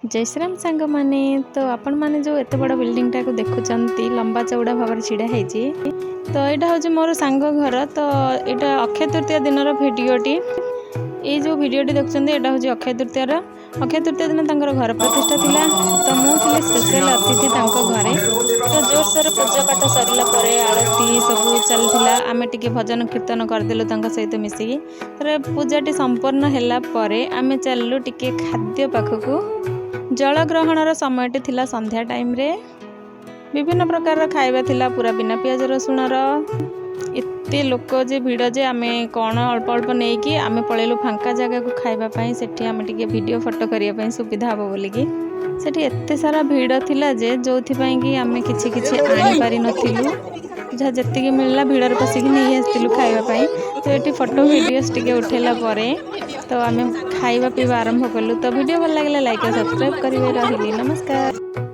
जय श्री राम सांग माने तो आपण माने जो एत बड़ बिल्डिंग टाक देखुंती लंबा चौड़ा भाव छिड़ा है तो यहाँ हूँ मोर सांग घर तो यहाँ अक्षय तृतीय दिन भिडटी ये जो भिडटी देखुं यहाँ हूँ अक्षय तृतीय दिन घर प्रतिष्ठा थिला तो मुझे स्पेशल अतिथि घरे तो जोरसोर पूजा पाठ सरला आरती सब चलता आम टे भजन कीर्तन करदेलु सहित मिसिकी तर पूजाटी संपूर्ण है आम चलू टिके खाद्य पाखक जल ग्रहणर समयटी थिला संध्या टाइम रे विभिन्न प्रकार खाइबा थिला पूरा बिना पियाज रसुणर एते लोक जे भिड़ जे आमे कौन अल्प अल्प नहीं कि आमे पलैलु फांका जगह को खाइबा सेठी आमे टिके वीडियो फोटो करिया सुविधा हम बोलिकी सेठी एते सारा भिड़ थिला जे जोथि पई कि आमे किछि किछि आनी पारि नथिलु जहाँ जति मिलला भिड़र पशिकी नहीं आसलु खाइबा तो ये फोटो वीडियोस टिके उठेला परे तो आमे खाइबा पीवा आरंभ कलु तो वीडियो भल लगे लाइक और सब्सक्राइब करेंगे। रही नमस्कार।